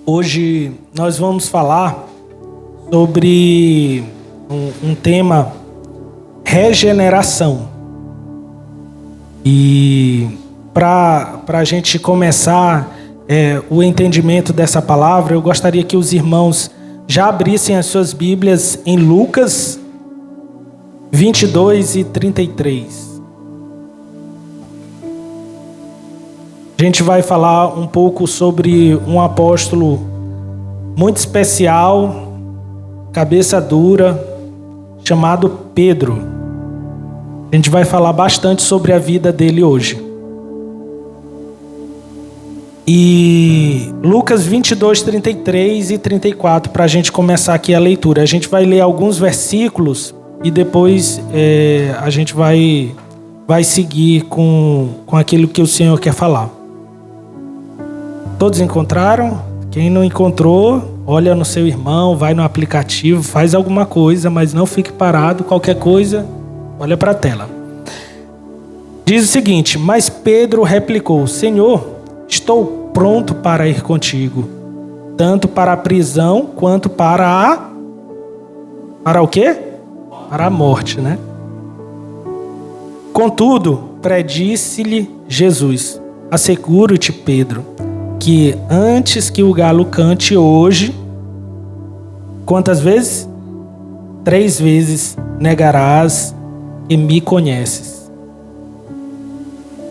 Hoje nós vamos falar sobre um tema: regeneração. E para a gente começar o entendimento dessa palavra, eu gostaria que os irmãos já abrissem as suas Bíblias em Lucas 22 e 33. A gente vai falar um pouco sobre um apóstolo muito especial, cabeça dura, chamado Pedro. A gente vai falar bastante sobre a vida dele hoje. E Lucas 22, 33 e 34, para a gente começar aqui a leitura. A gente vai ler alguns versículos e depois a gente vai seguir com aquilo que o Senhor quer falar. Todos encontraram? Quem não encontrou, olha no seu irmão, vai no aplicativo, faz alguma coisa, mas não fique parado. Qualquer coisa, olha para a tela. Diz o seguinte: mas Pedro replicou: Senhor, estou pronto para ir contigo, tanto para a prisão quanto para o quê? Para a morte, né? Contudo, predisse-lhe Jesus: asseguro-te, Pedro, que antes que o galo cante hoje, quantas vezes? 3 vezes negarás que me conheces.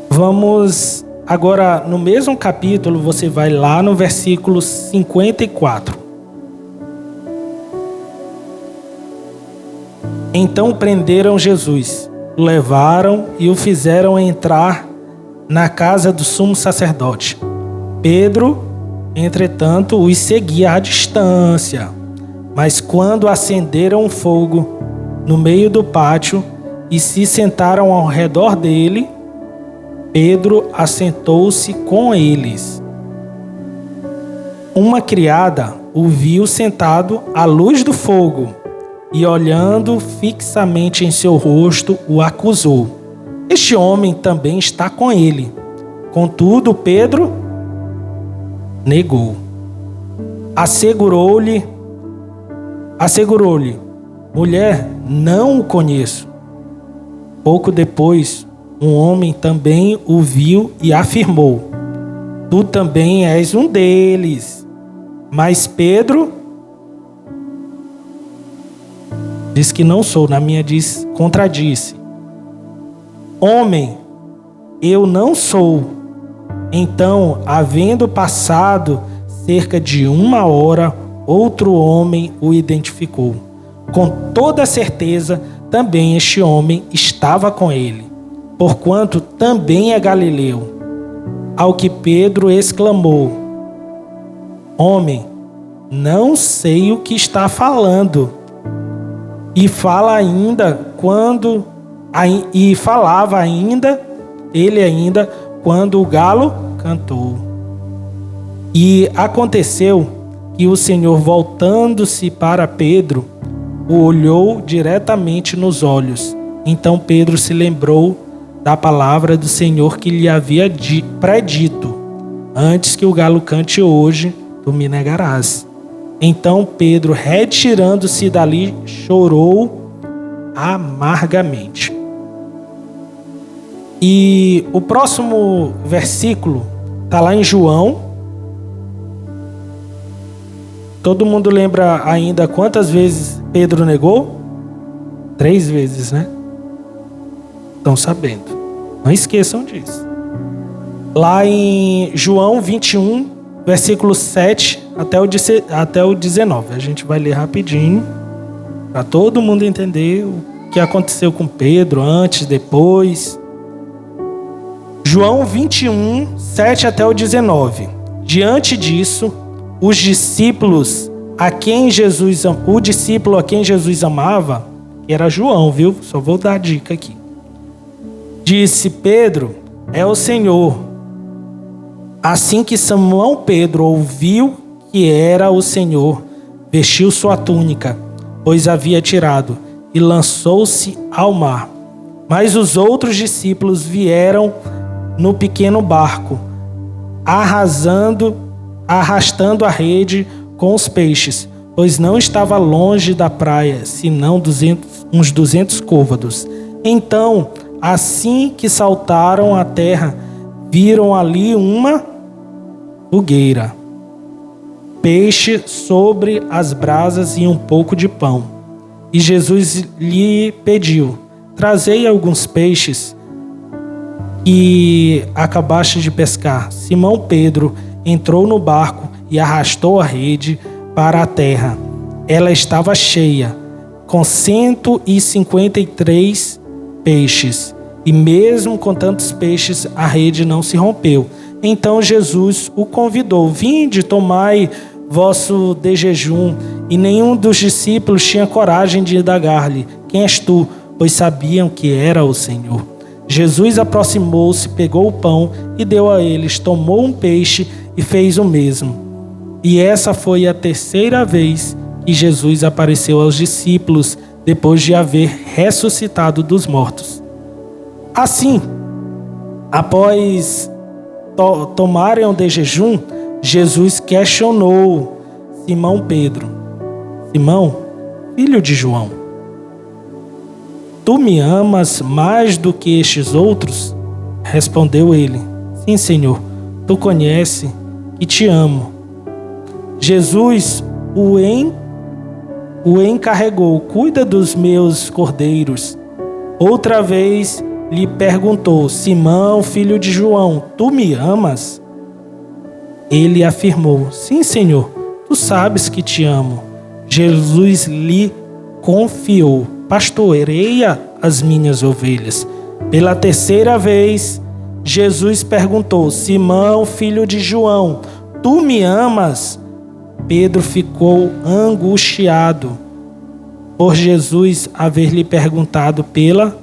Vamos agora, no mesmo capítulo, você vai lá no versículo 54. Então prenderam Jesus, o levaram e o fizeram entrar na casa do sumo sacerdote. Pedro, entretanto, os seguia à distância. Mas quando acenderam um fogo no meio do pátio e se sentaram ao redor dele, Pedro assentou-se com eles. Uma criada o viu sentado à luz do fogo e, olhando fixamente em seu rosto, o acusou: este homem também está com ele. Contudo, Pedro negou. Assegurou-lhe: mulher, não o conheço. Pouco depois, um homem também o viu e afirmou: tu também és um deles. Mas Pedro diz que não sou, na minha diz, contradisse: homem, eu não sou. Então, havendo passado cerca de 1 hora, outro homem o identificou. Com toda certeza, também este homem estava com ele, porquanto também é galileu. Ao que Pedro exclamou: homem, não sei o que está falando. E falava ainda quando o galo cantou. E aconteceu que o Senhor, voltando-se para Pedro, o olhou diretamente nos olhos. Então Pedro se lembrou da palavra do Senhor que lhe havia predito: antes que o galo cante hoje, tu me negarás. Então Pedro, retirando-se dali, chorou amargamente. E o próximo versículo está lá em João. Todo mundo lembra ainda quantas vezes Pedro negou? 3 vezes, né? Estão sabendo. Não esqueçam disso. Lá em João 21, versículo 7 até o 19. A gente vai ler rapidinho, para todo mundo entender o que aconteceu com Pedro antes, depois. João 21, 7 até o 19. Diante disso, o discípulo a quem Jesus amava, que era João, viu? Só vou dar a dica aqui. Disse: Pedro, é o Senhor. Assim que Simão Pedro ouviu que era o Senhor, vestiu sua túnica, pois havia tirado, e lançou-se ao mar. Mas os outros discípulos vieram no pequeno barco, arrastando arrastando a rede com os peixes, pois não estava longe da praia, senão uns 200 côvados. Então, assim que saltaram à terra, viram ali uma fogueira, peixe sobre as brasas e um pouco de pão. E Jesus lhe pediu: trazei alguns peixes que acabaste de pescar. Simão Pedro entrou no barco e arrastou a rede para a terra. Ela estava cheia, com 153 peixes. E mesmo com tantos peixes, a rede não se rompeu. Então Jesus o convidou: vinde, tomai vosso de jejum. E nenhum dos discípulos tinha coragem de indagar-lhe: quem és tu? Pois sabiam que era o Senhor. Jesus aproximou-se, pegou o pão e deu a eles, tomou um peixe e fez o mesmo. E essa foi a terceira vez que Jesus apareceu aos discípulos, depois de haver ressuscitado dos mortos. Assim, após tomarem o de jejum, Jesus questionou Simão Pedro: Simão, filho de João, tu me amas mais do que estes outros? Respondeu ele: sim, Senhor, tu conheces que te amo. Jesus o encarregou: cuida dos meus cordeiros. Outra vez lhe perguntou: Simão, filho de João, tu me amas? Ele afirmou: sim, Senhor, tu sabes que te amo. Jesus lhe confiou: pastoreia as minhas ovelhas. Pela terceira vez, Jesus perguntou: Simão, filho de João, tu me amas? Pedro ficou angustiado por Jesus haver lhe perguntado pela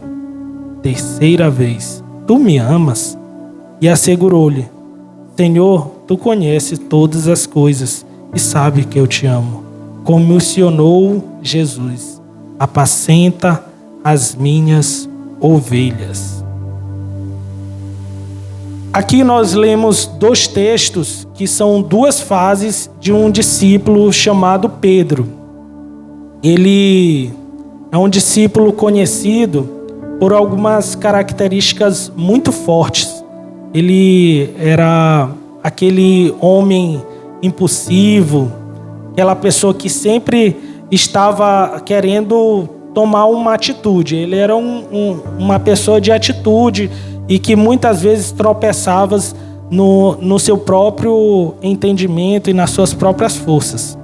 terceira vez: tu me amas? E assegurou-lhe: Senhor, tu conheces todas as coisas e sabe que eu te amo. Comissionou Jesus: apacenta as minhas ovelhas. Aqui nós lemos dois textos que são duas fases de um discípulo chamado Pedro. Ele é um discípulo conhecido por algumas características muito fortes. Ele era aquele homem impulsivo, aquela pessoa que sempre estava querendo tomar uma atitude. Ele era uma pessoa de atitude e que muitas vezes tropeçava no seu próprio entendimento e nas suas próprias forças.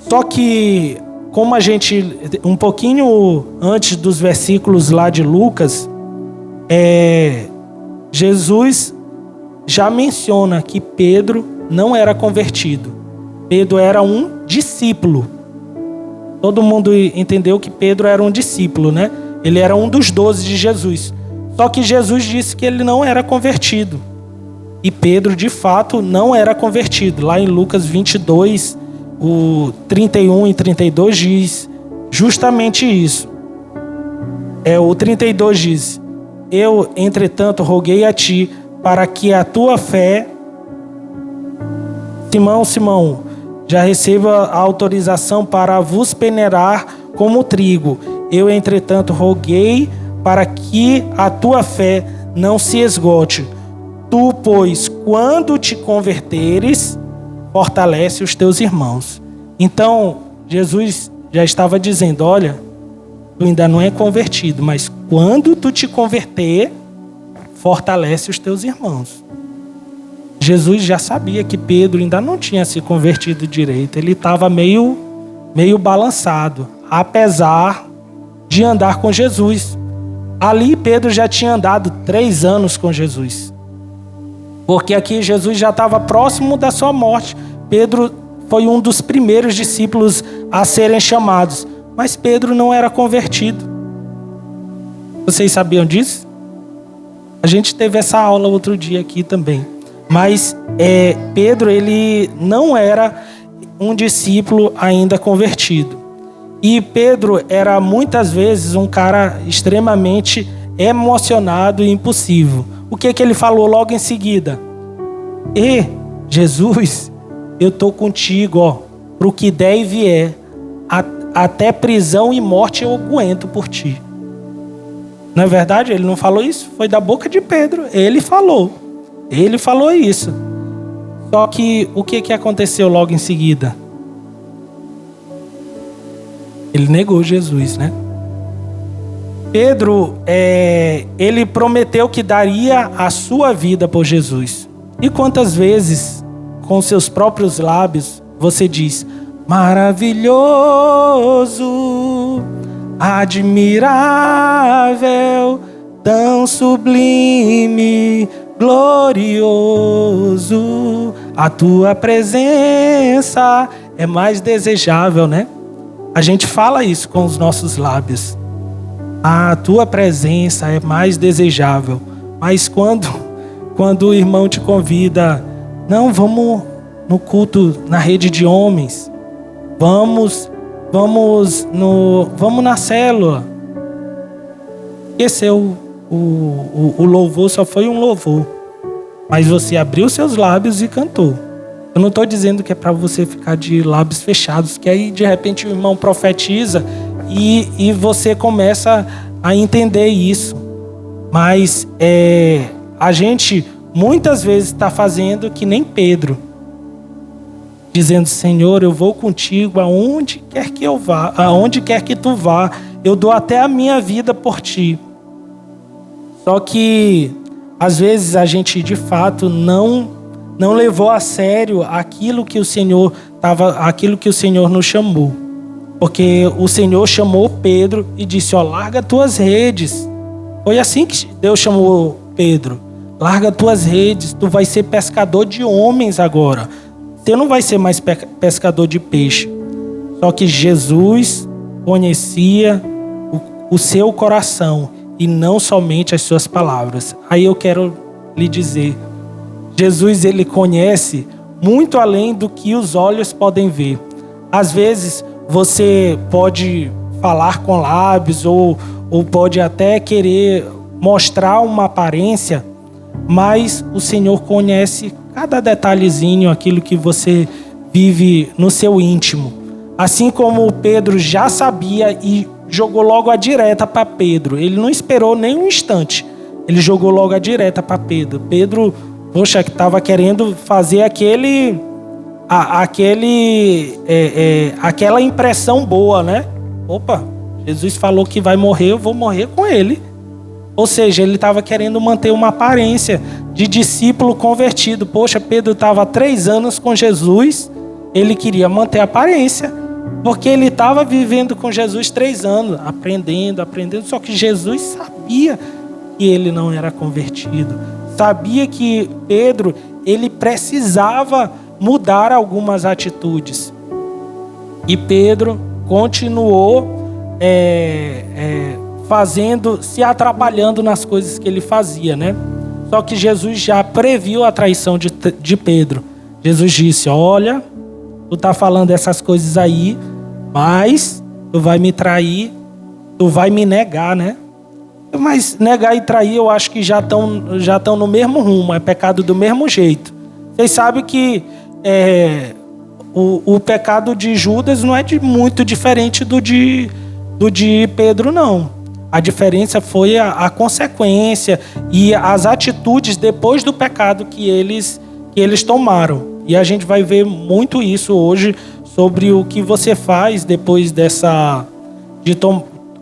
Só que, como a gente, um pouquinho antes dos versículos lá de Lucas, Jesus já menciona que Pedro não era convertido. Pedro era um discípulo. Todo mundo entendeu que Pedro era um discípulo, né? Ele era um dos 12 de Jesus. Só que Jesus disse que ele não era convertido. E Pedro, de fato, não era convertido. Lá em Lucas 22, o 31 e 32 diz justamente isso. O 32 diz: eu, entretanto, roguei a ti para que a tua fé... Simão, já receba a autorização para vos peneirar como trigo. Eu, entretanto, roguei para que a tua fé não se esgote. Tu, pois, quando te converteres, fortalece os teus irmãos. Então, Jesus já estava dizendo: olha, tu ainda não é convertido, mas quando tu te converter, fortalece os teus irmãos. Jesus já sabia que Pedro ainda não tinha se convertido direito. Ele estava meio balançado, apesar de andar com Jesus. Ali Pedro já tinha andado 3 anos com Jesus. Porque aqui Jesus já estava próximo da sua morte. Pedro foi um dos primeiros discípulos a serem chamados. Mas Pedro não era convertido. Vocês sabiam disso? A gente teve essa aula outro dia aqui também. Mas Pedro, ele não era um discípulo ainda convertido. E Pedro era muitas vezes um cara extremamente emocionado e impulsivo. O que ele falou logo em seguida? Jesus, eu estou contigo, ó, para o que der e vier, até prisão e morte eu aguento por ti. Não é verdade? Ele não falou isso? Foi da boca de Pedro. Ele falou isso. Só que o que aconteceu logo em seguida? Ele negou Jesus, né? Pedro, ele prometeu que daria a sua vida por Jesus. E quantas vezes, com seus próprios lábios, você diz: maravilhoso, admirável, tão sublime, glorioso, a tua presença é mais desejável, né? A gente fala isso com os nossos lábios. A tua presença é mais desejável. Mas quando o irmão te convida, não, vamos no culto na rede de homens, vamos na célula. Esse é o louvor, só foi um louvor. Mas você abriu seus lábios e cantou. Eu não estou dizendo que é para você ficar de lábios fechados, que aí de repente o irmão profetiza e você começa a entender isso. Mas a gente muitas vezes está fazendo que nem Pedro, dizendo: Senhor, eu vou contigo aonde quer que eu vá, aonde quer que tu vá, eu dou até a minha vida por ti. Só que às vezes a gente de fato não levou a sério aquilo que o Senhor nos chamou. Porque o Senhor chamou Pedro e disse: ó, larga tuas redes. Foi assim que Deus chamou Pedro. Larga tuas redes, tu vai ser pescador de homens agora. Você não vai ser mais pescador de peixe. Só que Jesus conhecia o seu coração e não somente as suas palavras. Aí eu quero lhe dizer, Jesus, ele conhece muito além do que os olhos podem ver. Às vezes você pode falar com lábios ou pode até querer mostrar uma aparência, mas o Senhor conhece cada detalhezinho, aquilo que você vive no seu íntimo. Assim como Pedro já sabia e jogou logo a direta para Pedro. Ele não esperou nem um instante. Ele jogou logo a direta para Pedro. Pedro, poxa, que estava querendo fazer aquela impressão boa, né? Opa, Jesus falou que vai morrer, eu vou morrer com ele. Ou seja, ele estava querendo manter uma aparência de discípulo convertido. Poxa, Pedro estava há 3 anos com Jesus, ele queria manter a aparência, porque ele estava vivendo com Jesus 3 anos, aprendendo, só que Jesus sabia que ele não era convertido. Sabia que Pedro, ele precisava mudar algumas atitudes. E Pedro continuou se atrapalhando nas coisas que ele fazia, né? Só que Jesus já previu a traição de Pedro. Jesus disse: olha, tu tá falando essas coisas aí, mas tu vai me trair, tu vai me negar, né? Mas negar e trair, eu acho que já estão no mesmo rumo, é pecado do mesmo jeito. Vocês sabem que o pecado de Judas não é muito diferente do de Pedro, não. A diferença foi a consequência e as atitudes depois do pecado que eles tomaram. E a gente vai ver muito isso hoje sobre o que você faz depois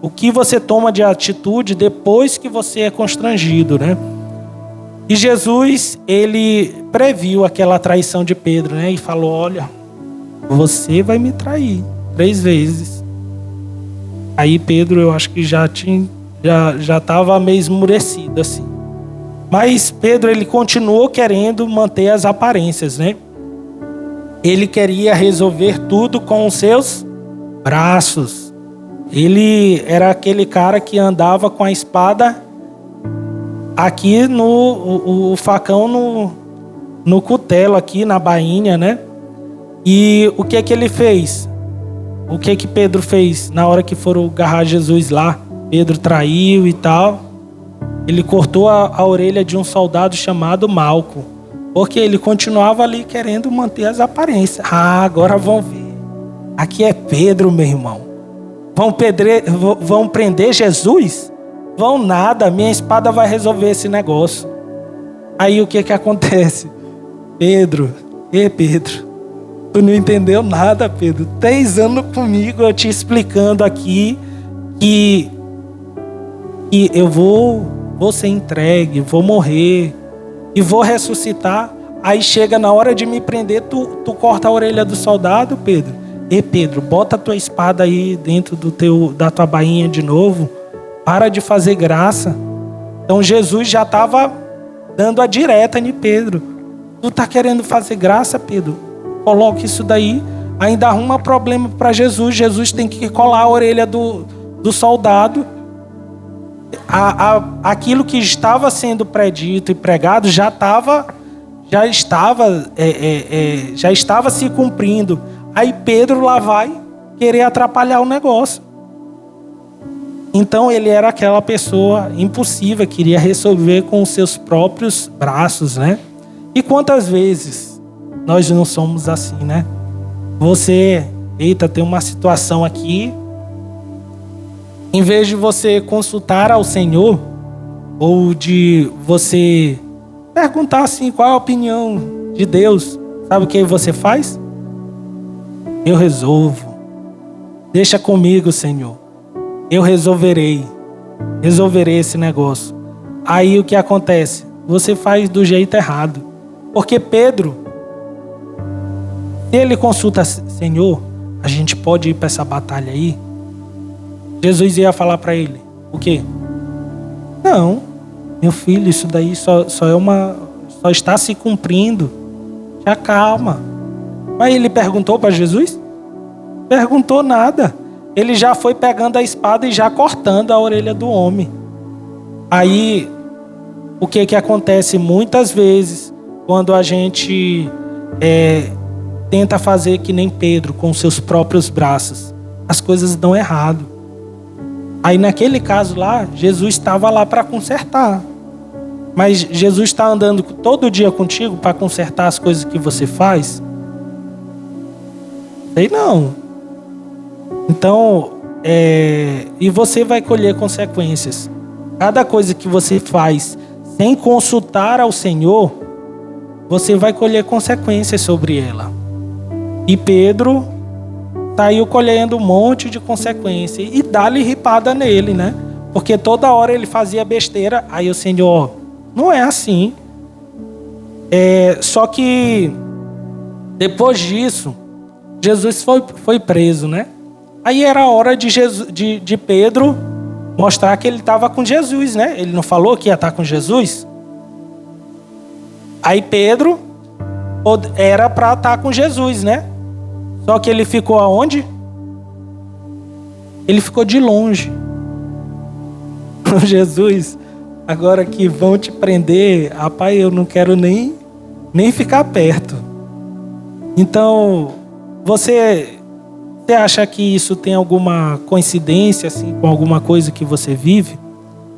o que você toma de atitude depois que você é constrangido, né? E Jesus, ele previu aquela traição de Pedro, né? E falou: olha, você vai me trair 3 vezes. Aí Pedro, eu acho que já estava meio esmurecido assim. Mas Pedro, ele continuou querendo manter as aparências, né? Ele queria resolver tudo com os seus braços. Ele era aquele cara que andava com a espada aqui o facão no cutelo aqui na bainha, né? E o que ele fez? O que Pedro fez na hora que foram agarrar Jesus lá? Pedro traiu e tal. Ele cortou a orelha de um soldado chamado Malco. Porque ele continuava ali querendo manter as aparências. Agora vão ver. Aqui é Pedro, meu irmão. Vão prender Jesus? Vão nada, minha espada vai resolver esse negócio. Aí o que acontece? Pedro, tu não entendeu nada, Pedro. 3 anos comigo, eu te explicando aqui que eu vou ser entregue, vou morrer e vou ressuscitar. Aí chega na hora de me prender, tu corta a orelha do soldado, Pedro. Pedro, bota a tua espada aí dentro da tua bainha de novo. Para de fazer graça. Então Jesus já estava dando a direta em Pedro. Tu tá querendo fazer graça, Pedro? Coloca isso daí. Ainda arruma problema para Jesus. Jesus tem que colar a orelha do soldado. Aquilo que estava sendo predito e pregado já estava se cumprindo. Aí Pedro lá vai querer atrapalhar o negócio. Então ele era aquela pessoa impulsiva, queria resolver com os seus próprios braços, né? E quantas vezes nós não somos assim, né? Tem uma situação aqui. Em vez de você consultar ao Senhor, ou de você perguntar assim, qual é a opinião de Deus, sabe o que você faz? Eu resolvo. Deixa comigo, Senhor. Eu resolverei esse negócio. Aí o que acontece? Você faz do jeito errado. Porque Pedro, se ele consulta, Senhor, a gente pode ir para essa batalha aí? Jesus ia falar para ele, o quê? Não, meu filho, isso daí só está se cumprindo. Já calma. Mas ele perguntou para Jesus? Perguntou nada. Ele já foi pegando a espada e já cortando a orelha do homem. Aí, o que acontece muitas vezes quando a gente tenta fazer que nem Pedro, com seus próprios braços? As coisas dão errado. Aí naquele caso lá, Jesus estava lá para consertar. Mas Jesus está andando todo dia contigo para consertar as coisas que você faz? Sei não. Então, e você vai colher consequências. Cada coisa que você faz sem consultar ao Senhor, você vai colher consequências sobre ela. E Pedro saiu colhendo um monte de consequências e dá-lhe ripada nele, né? Porque toda hora ele fazia besteira. Aí o Senhor, não é assim. Só que depois disso, Jesus foi preso, né? Aí era a hora de Pedro mostrar que ele estava com Jesus, né? Ele não falou que ia estar com Jesus? Aí Pedro era para estar com Jesus, né? Só que ele ficou aonde? Ele ficou de longe. Jesus, agora que vão te prender, rapaz, eu não quero nem ficar perto. Então, você acha que isso tem alguma coincidência assim, com alguma coisa que você vive?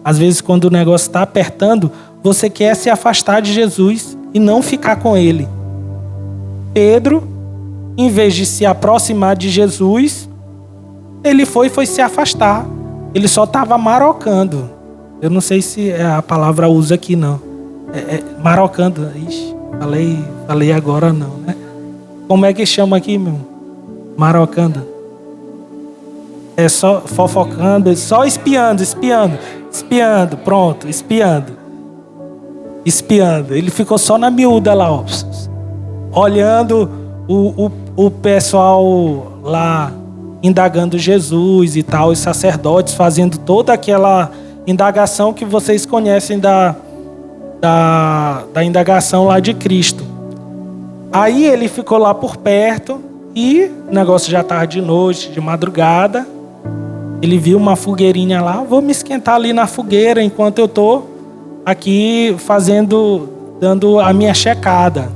Às vezes, quando o negócio está apertando, você quer se afastar de Jesus e não ficar com ele. Pedro, em vez de se aproximar de Jesus, ele foi se afastar. Ele só estava marocando. Eu não sei se a palavra usa aqui, não. Marocando. Ixi, falei agora não, né? Como é que chama aqui, meu? Marocando. É só fofocando, só espiando, pronto, espiando. Ele ficou só na miúda lá, ó, olhando o pessoal lá indagando Jesus e tal, os sacerdotes fazendo toda aquela indagação que vocês conhecem da indagação lá de Cristo. Aí ele ficou lá por perto e o negócio já estava de noite, de madrugada. Ele viu uma fogueirinha lá, vou me esquentar ali na fogueira enquanto eu estou aqui dando a minha checada.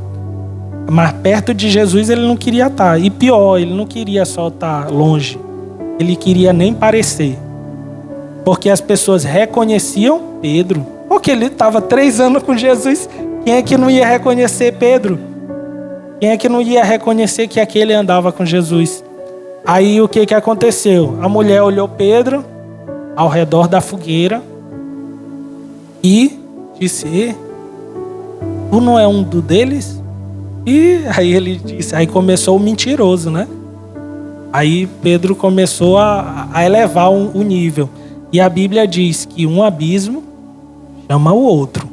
Mas perto de Jesus ele não queria estar. E pior, ele não queria só estar longe. Ele queria nem parecer. Porque as pessoas reconheciam Pedro. Porque ele estava 3 anos com Jesus. Quem é que não ia reconhecer Pedro? Quem é que não ia reconhecer que aquele andava com Jesus? Aí o que aconteceu? A mulher olhou Pedro ao redor da fogueira e disse: tu não é um deles? E aí ele disse, aí começou o mentiroso, né? Aí Pedro começou a elevar o nível. E a Bíblia diz que um abismo chama o outro.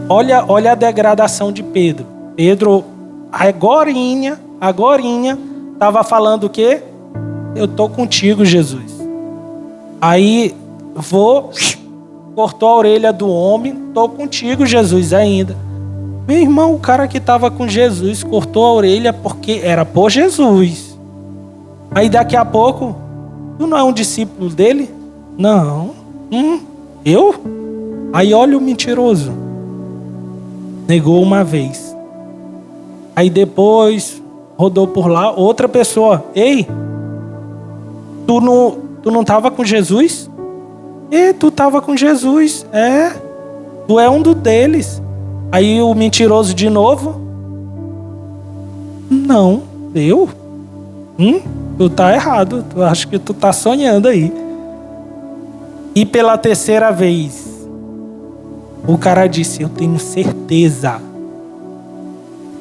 Olha a degradação de Pedro. Pedro, agorinha, estava falando o quê? Eu tô contigo, Jesus. Aí cortou a orelha do homem, tô contigo, Jesus, ainda. Meu irmão, o cara que estava com Jesus cortou a orelha porque era por Jesus. Aí daqui a pouco, tu não é um discípulo dele? Não. Eu? Aí olha o mentiroso. Negou uma vez. Aí depois rodou por lá outra pessoa. Ei, tu não estava com Jesus? Tu estava com Jesus. Tu é um deles. Aí o mentiroso de novo. Não, eu? Tu tá errado. Tu acho que tu tá sonhando aí. E pela terceira vez, o cara disse: eu tenho certeza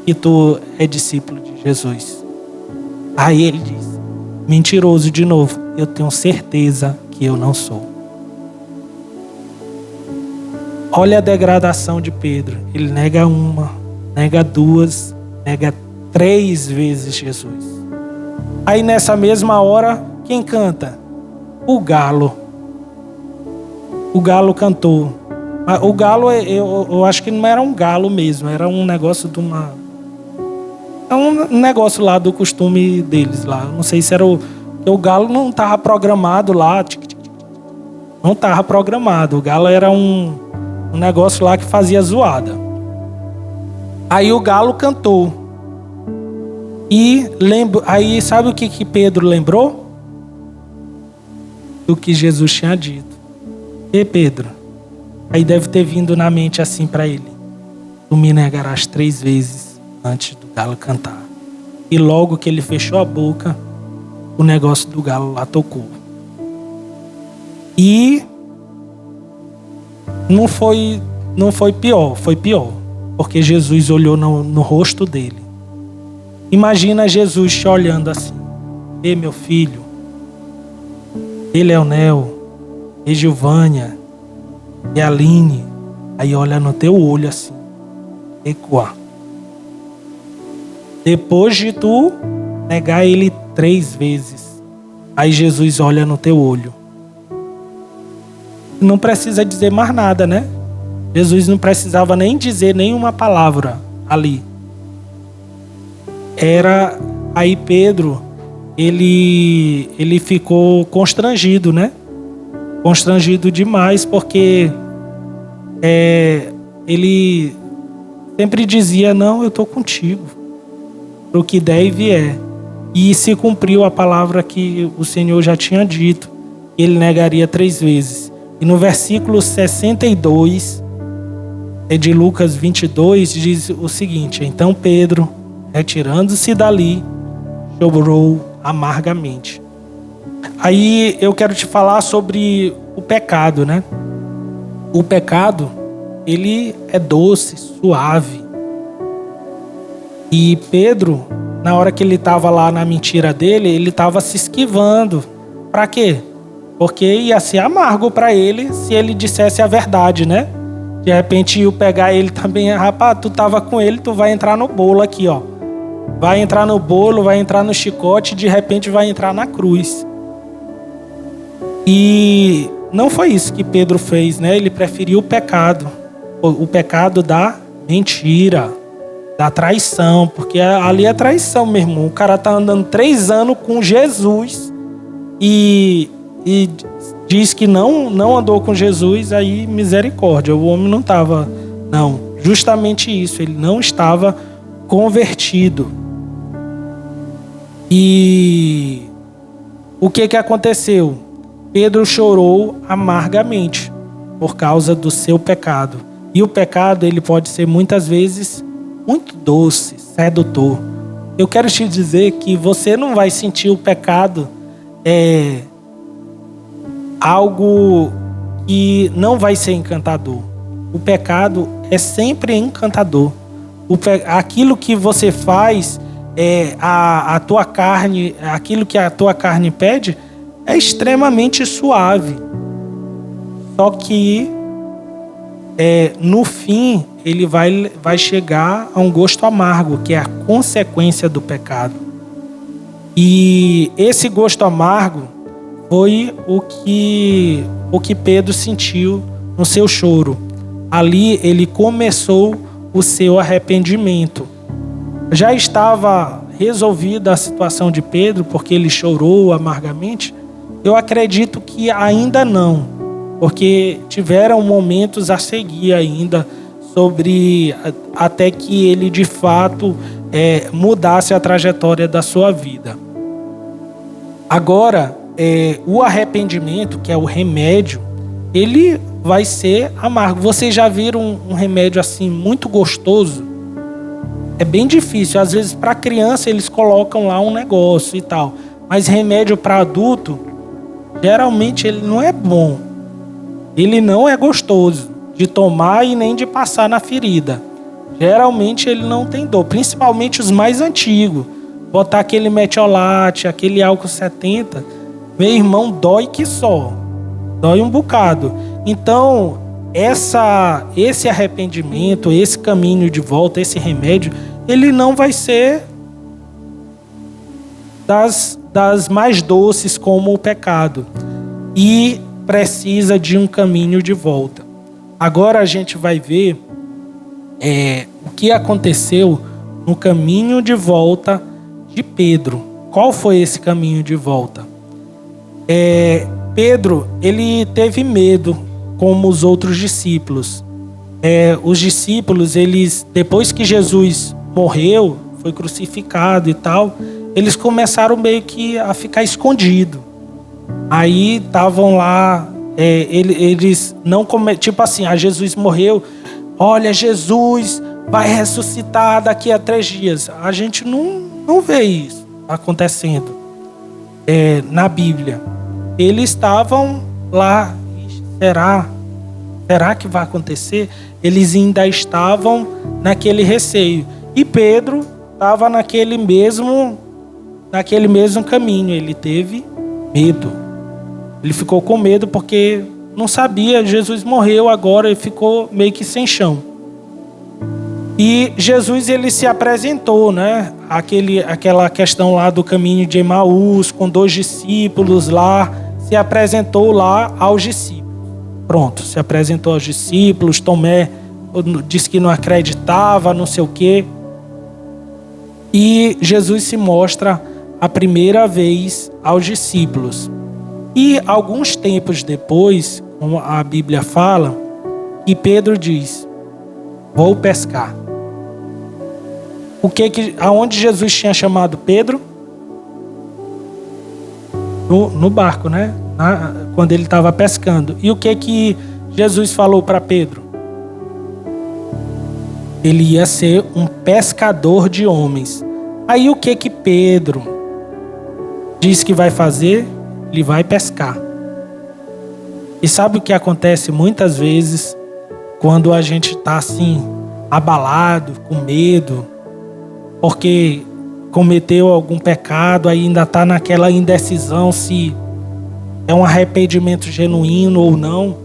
que tu é discípulo de Jesus. Aí ele disse, mentiroso de novo: eu tenho certeza que eu não sou. Olha a degradação de Pedro. Ele nega uma, nega duas, nega 3 vezes Jesus. Aí nessa mesma hora, quem canta? O galo. O galo cantou. O galo, eu acho que não era um galo mesmo, era um negócio de uma... É um negócio lá do costume deles lá. Não sei se era o galo não estava programado lá. Não estava programado. O galo era um negócio lá que fazia zoada. Aí o galo cantou. E aí sabe o que Pedro lembrou? Do que Jesus tinha dito. E Pedro? Aí deve ter vindo na mente assim para ele: tu me negarás 3 vezes antes do galo cantar. E logo que ele fechou a boca, o negócio do galo lá tocou. E não foi pior, foi pior. Porque Jesus olhou no rosto dele. Imagina Jesus te olhando assim: ei, meu filho, ei, Leonel, ei, Gilvânia, ei, Aline. Aí olha no teu olho assim: recuar. Depois de tu negar ele 3 vezes, aí Jesus olha no teu olho. Não precisa dizer mais nada, né? Jesus não precisava nem dizer nenhuma palavra ali. Aí Pedro, ele ficou constrangido, né? Constrangido demais, porque ele sempre dizia: não, eu estou contigo, para o que der e vier. E se cumpriu a palavra que o Senhor já tinha dito: ele negaria 3 vezes. E no versículo 62 de Lucas 22 diz o seguinte: então Pedro, retirando-se dali, chorou amargamente. Aí eu quero te falar sobre o pecado, né? O pecado, ele é doce, suave. E Pedro, na hora que ele estava lá na mentira dele, ele estava se esquivando. Para quê? Porque ia ser amargo para ele se ele dissesse a verdade, né? De repente ia pegar ele também: rapaz, tu tava com ele, tu vai entrar no bolo aqui, ó. Vai entrar no bolo, vai entrar no chicote, de repente vai entrar na cruz. E não foi isso que Pedro fez, né? Ele preferiu o pecado da mentira, da traição, porque ali é traição, meu irmão. O cara tá andando 3 anos com Jesus e diz que não andou com Jesus. Aí misericórdia, o homem não estava, não, justamente isso, ele não estava convertido. E o que aconteceu? Pedro chorou amargamente por causa do seu pecado. E o pecado, ele pode ser muitas vezes muito doce, sedutor. Eu quero te dizer que você não vai sentir o pecado algo que não vai ser encantador. O pecado é sempre encantador. Aquilo que você faz, a tua carne, aquilo que a tua carne pede, é extremamente suave. Só que no fim ele vai chegar a um gosto amargo, que é a consequência do pecado. E esse gosto amargo foi o que Pedro sentiu no seu choro. Ali ele começou o seu arrependimento. Já estava resolvida a situação de Pedro, porque ele chorou amargamente? Eu acredito que ainda não, porque tiveram momentos a seguir ainda até que ele de fato mudasse a trajetória da sua vida. Agora, o arrependimento, que é o remédio, ele vai ser amargo. Vocês já viram um remédio assim muito gostoso? É bem difícil. Às vezes para criança eles colocam lá um negócio e tal, mas remédio para adulto, geralmente ele não é bom. Ele não é gostoso de tomar e nem de passar na ferida. Geralmente ele não tem dor, principalmente os mais antigos. Botar aquele metiolate, aquele álcool 70, meu irmão, dói que só. Dói um bocado. Então, esse arrependimento, esse caminho de volta, esse remédio, ele não vai ser das mais doces como o pecado. E precisa de um caminho de volta. Agora a gente vai ver o que aconteceu no caminho de volta de Pedro. Qual foi esse caminho de volta? Pedro, ele teve medo, como os outros discípulos. Os discípulos, eles, depois que Jesus morreu, foi crucificado e tal, eles começaram meio que a ficar escondidos. Aí estavam lá, eles não tipo assim, Jesus morreu, olha, Jesus vai ressuscitar daqui a 3 dias. A gente não vê isso acontecendo na Bíblia. Eles estavam lá, será que vai acontecer? Eles ainda estavam naquele receio. E Pedro estava naquele mesmo caminho. Ele teve medo. Ele ficou com medo porque não sabia, Jesus morreu agora, ele ficou meio que sem chão. E Jesus, ele se apresentou, né? Aquela questão lá do caminho de Emaús, com 2 discípulos lá, se apresentou lá aos discípulos. Pronto, se apresentou aos discípulos. Tomé disse que não acreditava, não sei o quê. E Jesus se mostra a primeira vez aos discípulos. E alguns tempos depois, como a Bíblia fala, que Pedro diz: vou pescar. Aonde Jesus tinha chamado Pedro? No barco, né? Quando ele estava pescando. E o que Jesus falou para Pedro? Ele ia ser um pescador de homens. Aí o que Pedro diz que vai fazer? Ele vai pescar. E sabe o que acontece muitas vezes quando a gente está assim, abalado, com medo, porque cometeu algum pecado, aí ainda está naquela indecisão se é um arrependimento genuíno ou não.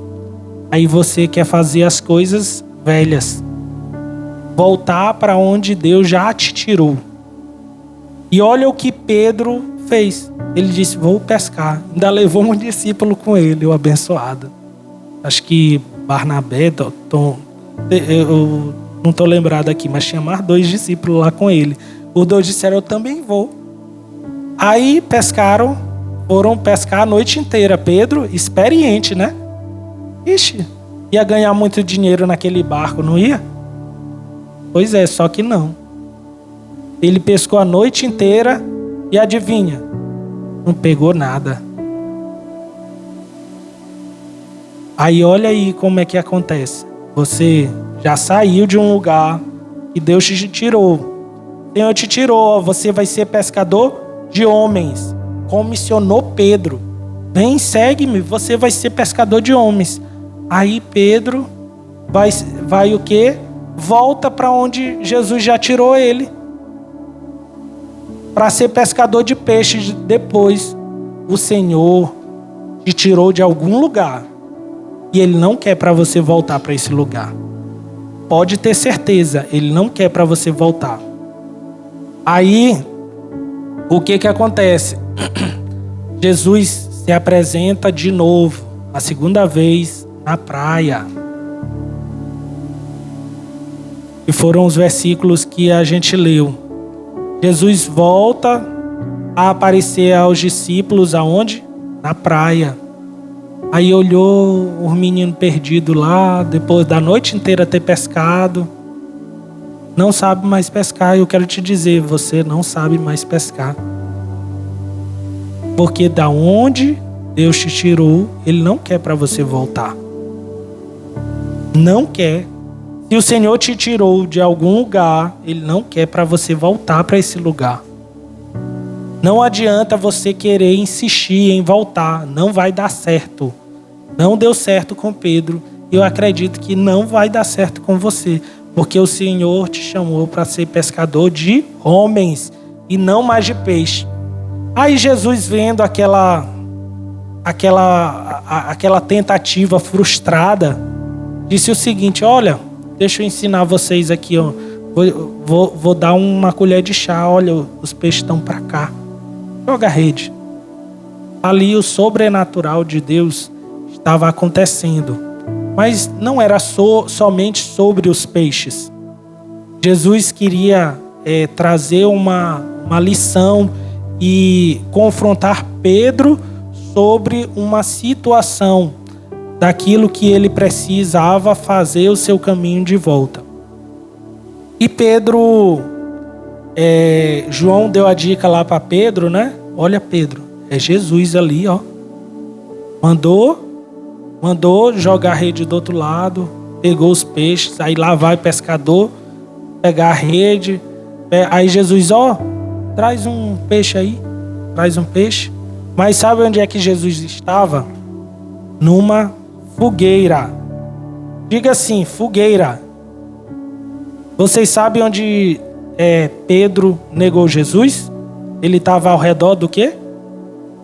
Aí você quer fazer as coisas velhas, voltar para onde Deus já te tirou. E olha o que Pedro fez. Ele disse: vou pescar. Ainda levou um discípulo com ele, o abençoado. Acho que Barnabé, eu não estou lembrado aqui, mas tinha mais 2 discípulos lá com ele. Os 2 disseram: eu também vou. Aí foram pescar a noite inteira. Pedro, experiente, né? Ixi, ia ganhar muito dinheiro naquele barco, não ia? Pois é, só que não. Ele pescou a noite inteira e adivinha? Não pegou nada. Aí olha aí como é que acontece. Você já saiu de um lugar que Deus te tirou. O Senhor te tirou, você vai ser pescador de homens. Comissionou Pedro. Vem, segue-me, você vai ser pescador de homens. Aí Pedro vai o quê? Volta para onde Jesus já tirou ele. Para ser pescador de peixes. Depois, o Senhor te tirou de algum lugar. E Ele não quer para você voltar para esse lugar. Pode ter certeza, Ele não quer para você voltar. Aí, o que acontece? Jesus se apresenta de novo, a segunda vez, na praia. E foram os versículos que a gente leu. Jesus volta a aparecer aos discípulos aonde? Na praia. Aí olhou os meninos perdidos lá, depois da noite inteira ter pescado. Não sabe mais pescar. Eu quero te dizer, você não sabe mais pescar. Porque da onde Deus te tirou, Ele não quer para você voltar. Não quer. Se o Senhor te tirou de algum lugar, Ele não quer para você voltar para esse lugar. Não adianta você querer insistir em voltar. Não vai dar certo. Não deu certo com Pedro. Eu acredito que não vai dar certo com você. Porque o Senhor te chamou para ser pescador de homens e não mais de peixe. Aí Jesus, vendo aquela tentativa frustrada, disse o seguinte: olha, deixa eu ensinar vocês aqui, ó. Vou dar uma colher de chá. Olha, os peixes estão para cá. Joga a rede. Ali o sobrenatural de Deus estava acontecendo. Mas não era somente sobre os peixes. Jesus queria trazer uma lição e confrontar Pedro sobre uma situação daquilo que ele precisava fazer o seu caminho de volta. E Pedro, João deu a dica lá para Pedro, né? Olha, Pedro, é Jesus ali, ó. Mandou jogar a rede do outro lado, pegou os peixes, aí lá vai o pescador pegar a rede. Aí Jesus, ó, traz um peixe aí, traz um peixe. Mas sabe onde é que Jesus estava? Numa fogueira. Diga assim, fogueira. Vocês sabem onde Pedro negou Jesus? Ele estava ao redor do quê?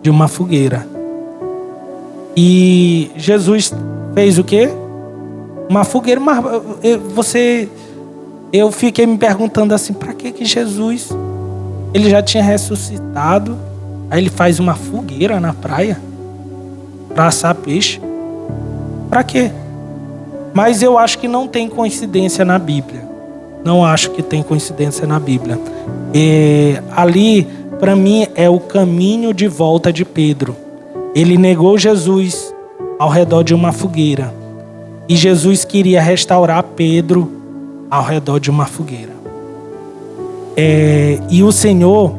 De uma fogueira. E Jesus fez o quê? Uma fogueira. Mas eu fiquei me perguntando assim, para que Jesus? Ele já tinha ressuscitado. Aí ele faz uma fogueira na praia para assar peixe. Para quê? Mas eu acho que não tem coincidência na Bíblia. Não acho que tem coincidência na Bíblia. Ali, para mim, é o caminho de volta de Pedro. Ele negou Jesus ao redor de uma fogueira. E Jesus queria restaurar Pedro ao redor de uma fogueira. E o Senhor,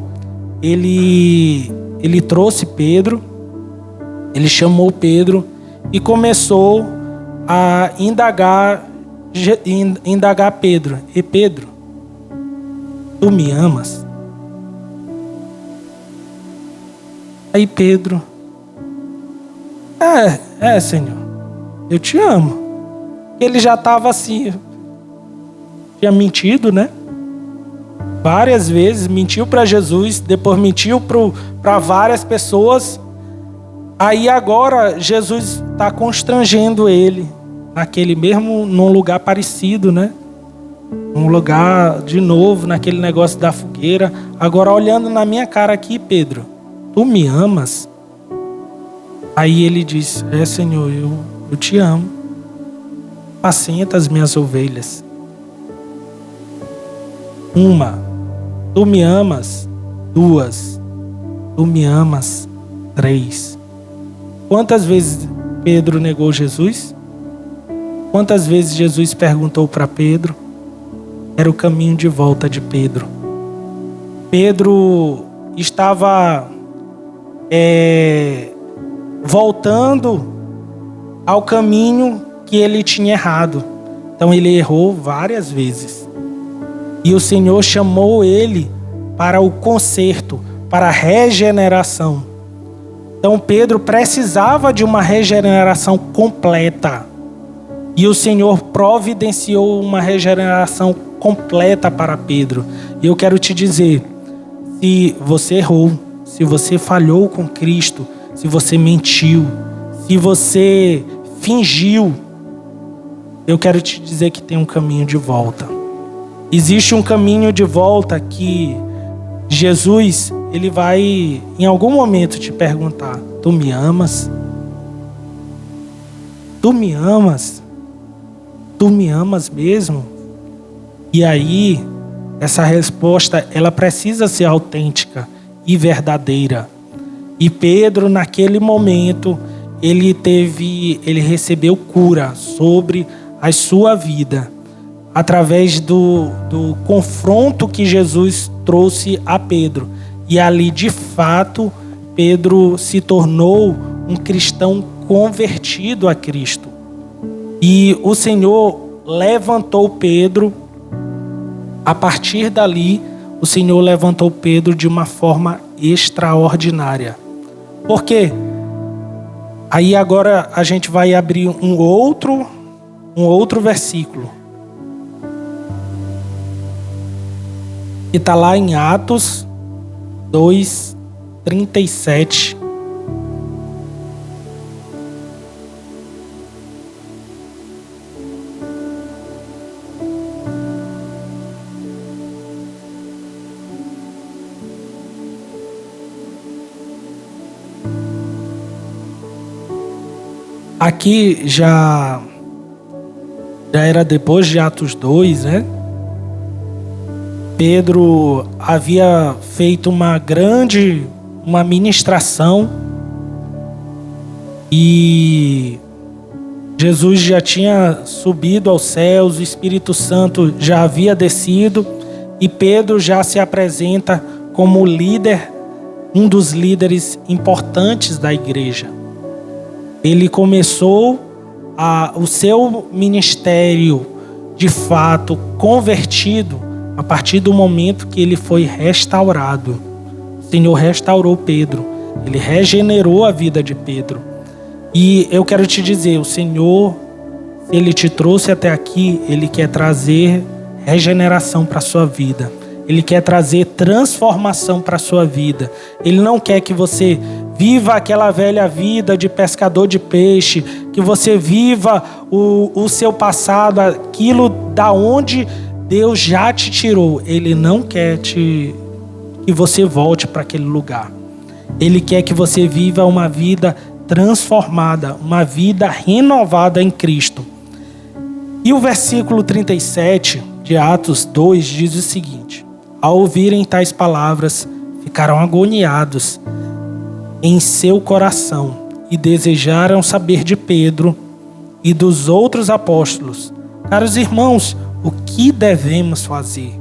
Ele trouxe Pedro, Ele chamou Pedro e começou a indagar Pedro. E Pedro, tu me amas? Aí Pedro, Senhor, eu te amo. Ele já estava assim, tinha mentido, né? Várias vezes, mentiu para Jesus, depois mentiu para várias pessoas. Aí agora Jesus está constrangendo ele, num lugar parecido, né? Um lugar de novo, naquele negócio da fogueira. Agora olhando na minha cara aqui, Pedro, tu me amas? Aí ele diz, Senhor, eu te amo. Apacenta as minhas ovelhas. 1, tu me amas. 2, tu me amas. 3. Quantas vezes Pedro negou Jesus? Quantas vezes Jesus perguntou para Pedro? Era o caminho de volta de Pedro. Pedro estava voltando ao caminho que ele tinha errado. Então ele errou várias vezes. E o Senhor chamou ele para o conserto, para a regeneração. Então Pedro precisava de uma regeneração completa. E o Senhor providenciou uma regeneração completa para Pedro. E eu quero te dizer, se você errou, se você falhou com Cristo, se você mentiu, se você fingiu, eu quero te dizer que tem um caminho de volta. Existe um caminho de volta que Jesus, ele vai em algum momento te perguntar: tu me amas? Tu me amas? Tu me amas mesmo? E aí, essa resposta, ela precisa ser autêntica e verdadeira. E Pedro, naquele momento, ele recebeu cura sobre a sua vida, através do confronto que Jesus trouxe a Pedro. E ali, de fato, Pedro se tornou um cristão convertido a Cristo. E o Senhor levantou Pedro. A partir dali, o Senhor levantou Pedro de uma forma extraordinária. Por quê? Aí agora a gente vai abrir um outro versículo. Que está lá em Atos 2:37. Aqui já era depois de Atos 2, né? Pedro havia feito uma ministração e Jesus já tinha subido aos céus, o Espírito Santo já havia descido e Pedro já se apresenta como líder, um dos líderes importantes da igreja. Ele começou o seu ministério de fato convertido a partir do momento que ele foi restaurado. O Senhor restaurou Pedro, ele regenerou a vida de Pedro. E eu quero te dizer, o Senhor, se ele te trouxe até aqui, ele quer trazer regeneração para a sua vida. Ele quer trazer transformação para a sua vida. Ele não quer que você viva aquela velha vida de pescador de peixe, que você viva o seu passado, aquilo da onde Deus já te tirou. Ele não quer que você volte para aquele lugar. Ele quer que você viva uma vida transformada, uma vida renovada em Cristo. E o versículo 37 de Atos 2 diz o seguinte: ao ouvirem tais palavras, ficaram agoniados em seu coração e desejaram saber de Pedro e dos outros apóstolos: caros irmãos, o que devemos fazer?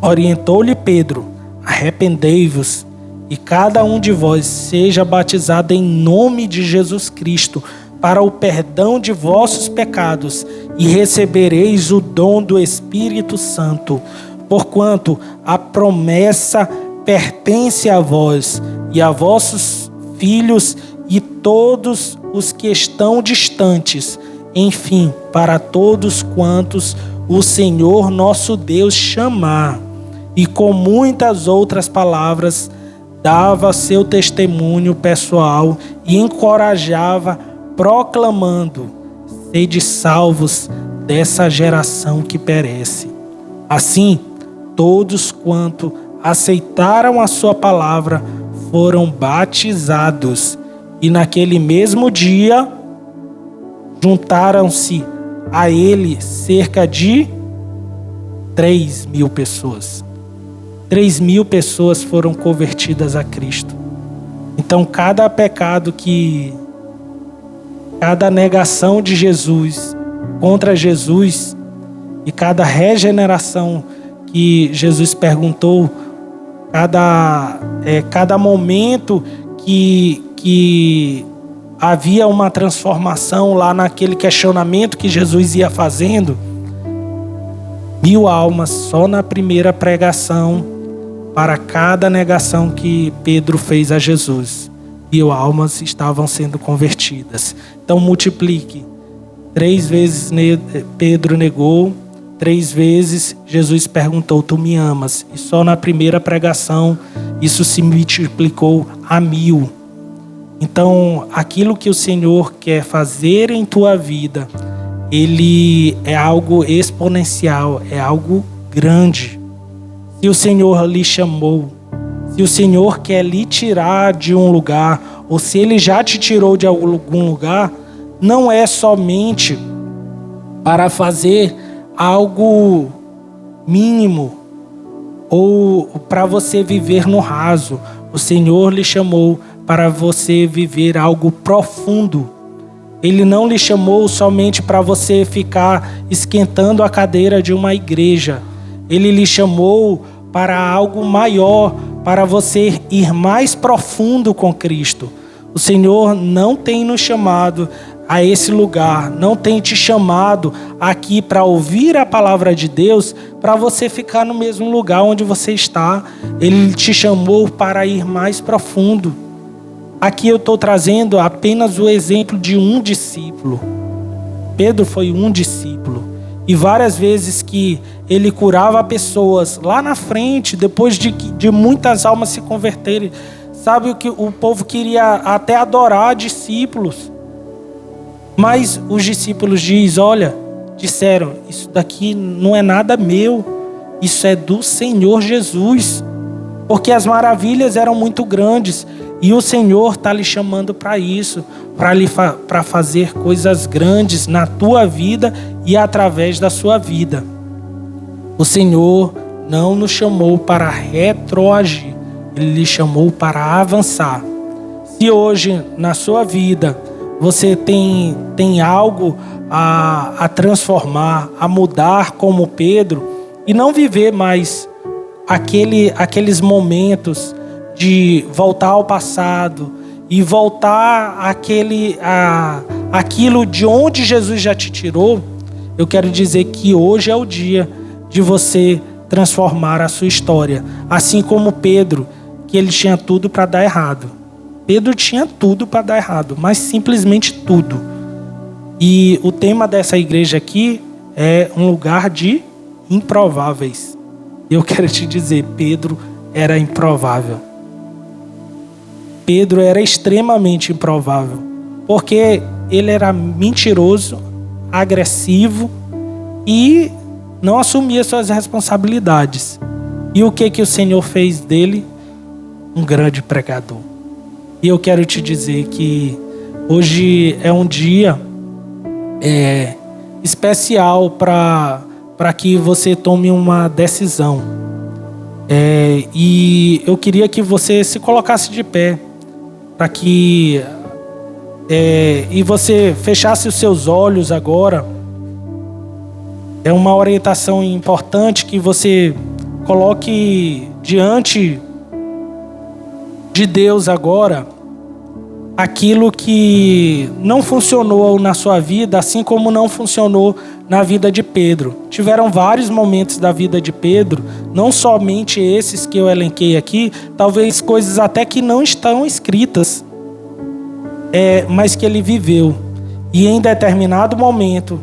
Orientou-lhe Pedro: arrependei-vos e cada um de vós seja batizado em nome de Jesus Cristo para o perdão de vossos pecados e recebereis o dom do Espírito Santo. Porquanto a promessa pertence a vós e a vossos filhos e todos os que estão distantes, enfim, para todos quantos o Senhor nosso Deus chamar. E com muitas outras palavras dava seu testemunho pessoal e encorajava, proclamando: sede salvos dessa geração que perece. Assim, todos quanto aceitaram a sua palavra foram batizados, e naquele mesmo dia juntaram-se a ele cerca de 3.000 pessoas. 3.000 pessoas foram convertidas a Cristo. Então, cada pecado cada negação de Jesus contra Jesus e cada regeneração que Jesus perguntou, cada momento que havia uma transformação lá naquele questionamento que Jesus ia fazendo, 1.000 almas só na primeira pregação, para cada negação que Pedro fez a Jesus. 1.000 almas estavam sendo convertidas. Então multiplique. 3 vezes Pedro negou, 3 vezes Jesus perguntou: tu me amas? E só na primeira pregação isso se multiplicou a 1.000. Então aquilo que o Senhor quer fazer em tua vida, ele é algo exponencial, é algo grande. Se o Senhor lhe chamou, se o Senhor quer lhe tirar de um lugar, ou se Ele já te tirou de algum lugar, não é somente para fazer algo mínimo ou para você viver no raso. O Senhor lhe chamou para você viver algo profundo. Ele não lhe chamou somente para você ficar esquentando a cadeira de uma igreja. Ele lhe chamou para algo maior, para você ir mais profundo com Cristo. O Senhor não tem nos chamado a esse lugar, não tem te chamado aqui para ouvir a palavra de Deus, para você ficar no mesmo lugar onde você está. Ele te chamou para ir mais profundo. Aqui eu estou trazendo apenas o exemplo de um discípulo. Pedro foi um discípulo. E várias vezes que ele curava pessoas lá na frente, depois de muitas almas se converterem, sabe o que o povo queria até adorar discípulos. Mas os discípulos disseram, isso daqui não é nada meu, isso é do Senhor Jesus. Porque as maravilhas eram muito grandes e o Senhor está lhe chamando para isso, para fazer coisas grandes na tua vida e através da sua vida. O Senhor não nos chamou para retroagir, Ele lhe chamou para avançar. Se hoje na sua vida você tem algo a transformar, a mudar como Pedro, e não viver mais aqueles momentos de voltar ao passado e voltar aquilo de onde Jesus já te tirou, eu quero dizer que hoje é o dia de você transformar a sua história. Assim como Pedro, que ele tinha tudo para dar errado. Pedro tinha tudo para dar errado, mas simplesmente tudo. E o tema dessa igreja aqui é um lugar de improváveis. Eu quero te dizer, Pedro era improvável. Pedro era extremamente improvável, porque ele era mentiroso, agressivo e não assumia suas responsabilidades. E o que o Senhor fez dele? Um grande pregador. E eu quero te dizer que hoje é um dia especial para que você tome uma decisão. E eu queria que você se colocasse de pé, para que e você fechasse os seus olhos agora. É uma orientação importante que você coloque diante de Deus agora aquilo que não funcionou na sua vida, assim como não funcionou na vida de Pedro. Tiveram vários momentos da vida de Pedro, não somente esses que eu elenquei aqui, talvez coisas até que não estão escritas, mas que ele viveu. E em determinado momento,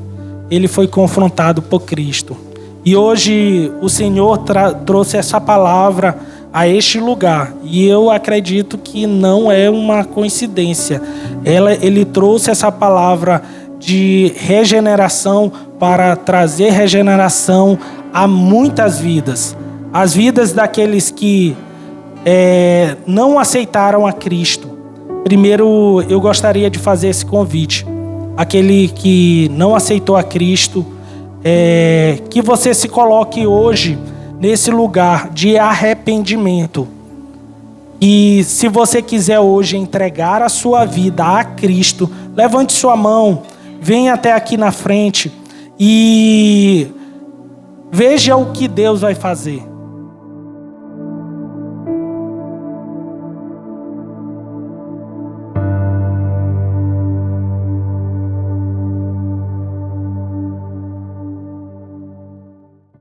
ele foi confrontado por Cristo. E hoje o Senhor trouxe essa palavra a este lugar. E eu acredito que não é uma coincidência. Ele trouxe essa palavra de regeneração para trazer regeneração a muitas vidas. As vidas daqueles que não aceitaram a Cristo. Primeiro, eu gostaria de fazer esse convite. Aquele que não aceitou a Cristo, que você se coloque hoje nesse lugar de arrependimento. E se você quiser hoje entregar a sua vida a Cristo, levante sua mão, venha até aqui na frente e veja o que Deus vai fazer.